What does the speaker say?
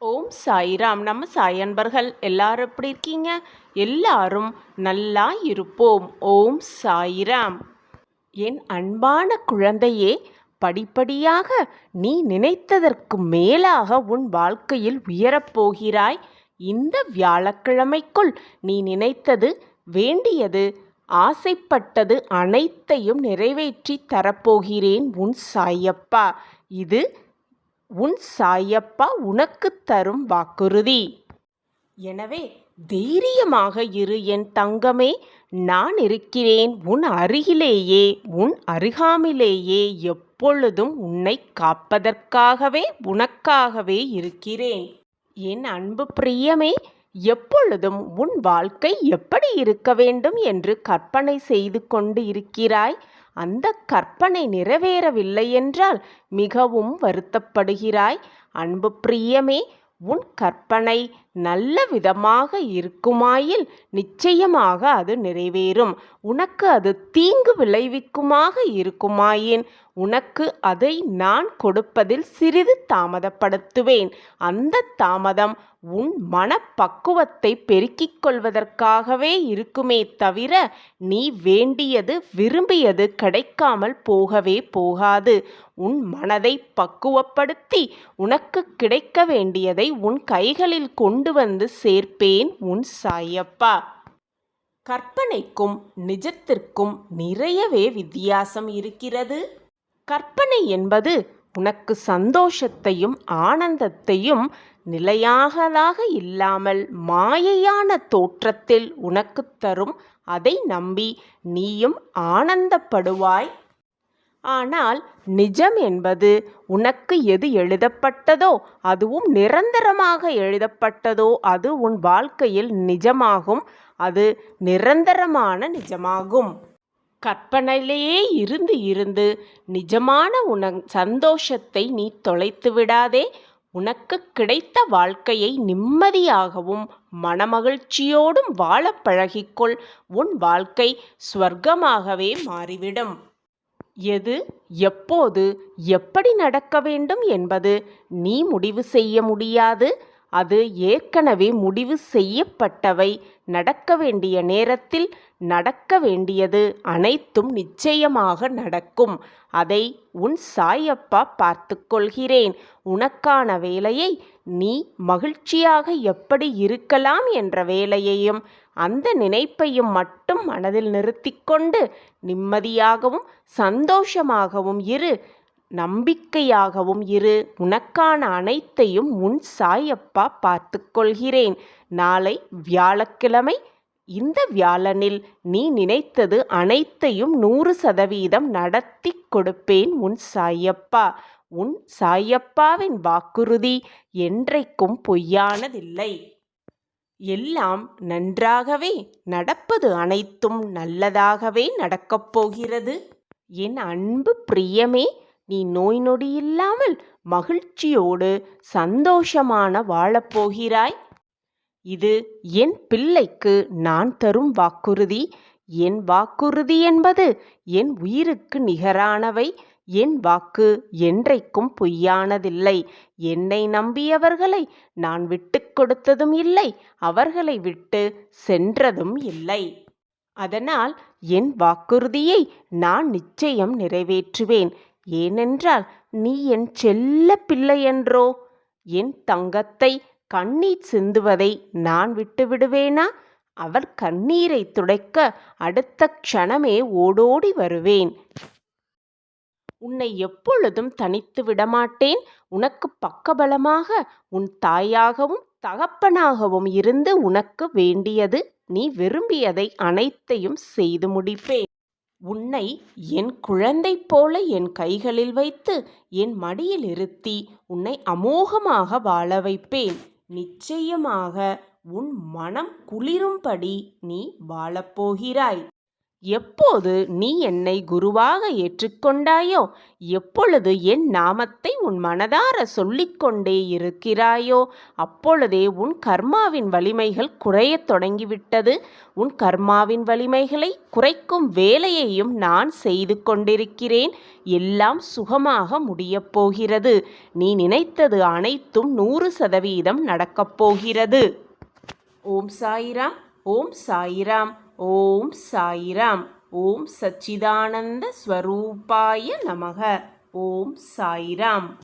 ஓம் சாய்ராம். நம்ம சாய் அன்பர்கள் எல்லாரும் எப்படி இருக்கீங்க? எல்லாரும் நல்லா இருப்போம். ஓம் சாய்ராம். என் அன்பான குழந்தையே, படிப்படியாக நீ நினைத்ததற்கு மேலாக உன் வாழ்க்கையில் உயரப்போகிறாய். இந்த வியாழக்கிழமைக்குள் நீ நினைத்தது, வேண்டியது, ஆசைப்பட்டது அனைத்தையும் நிறைவேற்றி தரப்போகிறேன் உன் சாயப்பா. இது உன் சாயப்பா உனக்கு தரும் வாக்குறுதி. எனவே தைரியமாக இரு என் தங்கமே. நான் இருக்கிறேன் உன் அருகிலேயே, உன் அருகாமையிலேயே. எப்பொழுதும் உன்னை காப்பதற்காகவே, உனக்காகவே இருக்கிறேன். என் அன்பு பிரியமே, எப்பொழுதும் உன் வாழ்க்கை எப்படி இருக்க வேண்டும் என்று கற்பனை செய்து கொண்டு இருக்கிறாய். அந்த கற்பனை நிறைவேறவில்லை என்றால் மிகவும் வருத்தப்படுகிறாய். அன்பு பிரியமே, உன் கற்பனை நல்ல விதமாக இருக்குமாயில் நிச்சயமாக அது நிறைவேறும். உனக்கு அது தீங்கு விளைவிக்குமாக இருக்குமாயின் உனக்கு அதை நான் கொடுப்பதில் சிறிது தாமதப்படுத்துவேன். அந்த தாமதம் உன் மனப்பக்குவத்தை பெருக்கிக் கொள்வதற்காகவே இருக்குமே தவிர நீ வேண்டியது, விரும்பியது கிடைக்காமல் போகவே போகாது. உன் மனதை பக்குவப்படுத்தி உனக்கு கிடைக்க வேண்டியதை உன் கைகளில் கொண்டு வந்து சேர்ப்பேன் உன் சாயப்பா. கற்பனைக்கும் நிஜத்திற்கும் நிறையவே வித்தியாசம் இருக்கிறது. கற்பனை என்பது உனக்கு சந்தோஷத்தையும் ஆனந்தத்தையும் நிலையாகதாக இல்லாமல் மாயையான தோற்றத்தில் உனக்கு தரும். அதை நம்பி நீயும் ஆனந்தப்படுவாய். ஆனால் நிஜம் என்பது உனக்கு எது எழுதப்பட்டதோ, அதுவும் நிரந்தரமாக எழுதப்பட்டதோ, அது உன் வாழ்க்கையில் நிஜமாகும். அது நிரந்தரமான நிஜமாகும். கற்பனையிலேயே இருந்து இருந்து நிஜமான சந்தோஷத்தை நீ தொலைத்து விடாதே. உனக்கு கிடைத்த வாழ்க்கையை நிம்மதியாகவும் மனமகிழ்ச்சியோடும் வாழ பழகிக்கொள். உன் வாழ்க்கை ஸ்வர்க்கமாகவே மாறிவிடும். எது, எப்போது, எப்படி நடக்க வேண்டும் என்பது நீ முடிவு செய்ய முடியாது. அது ஏற்கனவே முடிவு செய்யப்பட்டவை. நடக்க வேண்டிய நேரத்தில் நடக்க வேண்டியது அனைத்தும் நிச்சயமாக நடக்கும். அதை உன் சாயப்பா பார்த்து கொள்கிறேன். உனக்கான வேலையை நீ மகிழ்ச்சியாக எப்படி இருக்கலாம் என்ற வேலையையும் அந்த நினைப்பையும் மட்டும் மனதில் நிறுத்திக்கொண்டு நிம்மதியாகவும் சந்தோஷமாகவும் இரு, நம்பிக்கையாகவும் இரு. உனக்கான அனைத்தையும் உன் சாயப்பா பார்த்து கொள்கிறேன். நாளை வியாழக்கிழமை. இந்த வியாழனில் நீ நினைத்தது அனைத்தையும் 100% நடத்தி கொடுப்பேன் உன் சாயப்பா. உன் சாயப்பாவின் வாக்குறுதி என்றைக்கும் பொய்யானதில்லை. எல்லாம் நன்றாகவே நடப்பது, அனைத்தும் நல்லதாகவே நடக்கப் போகிறது. என் அன்பு பிரியமே, நீ நோய் நொடி இல்லாமல் மகிழ்ச்சியோடு சந்தோஷமான வாழப்போகிறாய். இது என் பிள்ளைக்கு நான் தரும் வாக்குறுதி. என் வாக்குறுதி என்பது என் உயிருக்கு நிகரானவை. என் வாக்கு என்றைக்கும் பொய்யானதில்லை. என்னை நம்பியவர்களை நான் விட்டு கொடுத்ததும் இல்லை, அவர்களை விட்டு சென்றதும் இல்லை. அதனால் என் வாக்குறுதியை நான் நிச்சயம் நிறைவேற்றுவேன். ஏனென்றால் நீ என் செல்ல பிள்ளையன்றோ. என் தங்கத்தை கண்ணீர் சிந்துவதை நான் விட்டு விடுவேனா? அவர் கண்ணீரை துடைக்க அடுத்த க்ஷணமே ஓடோடி வருவேன். உன்னை எப்பொழுதும் தனித்து விடமாட்டேன். உனக்கு பக்கபலமாக உன் தாயாகவும் தகப்பனாகவும் இருந்து உனக்கு வேண்டியது, நீ விரும்பியதை அனைத்தையும் செய்து முடிப்பேன். உன்னை என் குழந்தை போல என் கைகளில் வைத்து என் மடியில் இருத்தி உன்னை அமோகமாக வாழ வைப்பேன். நிச்சயமாக உன் மனம் குளிரும்படி நீ வாழப்போகிறாய். எப்போது நீ என்னை குருவாக ஏற்றுக்கொண்டாயோ, எப்பொழுது என் நாமத்தை உன் மனதார சொல்லிக்கொண்டே இருக்கிறாயோ, அப்பொழுதே உன் கர்மாவின் வலிமைகள் குறையத் தொடங்கிவிட்டது. உன் கர்மாவின் வலிமைகளை குறைக்கும் வேலையையும் நான் செய்து கொண்டிருக்கிறேன். எல்லாம் சுகமாக முடியப் போகிறது. நீ நினைத்தது அனைத்தும் 100% நடக்கப் போகிறது. ஓம் சாயிராம், ஓம் சாயிராம், ஓம் சாயிராம். ஓம் சச்சிதானந்த ஸ்வரூபாய நமக. ஓம் சாயிராம்.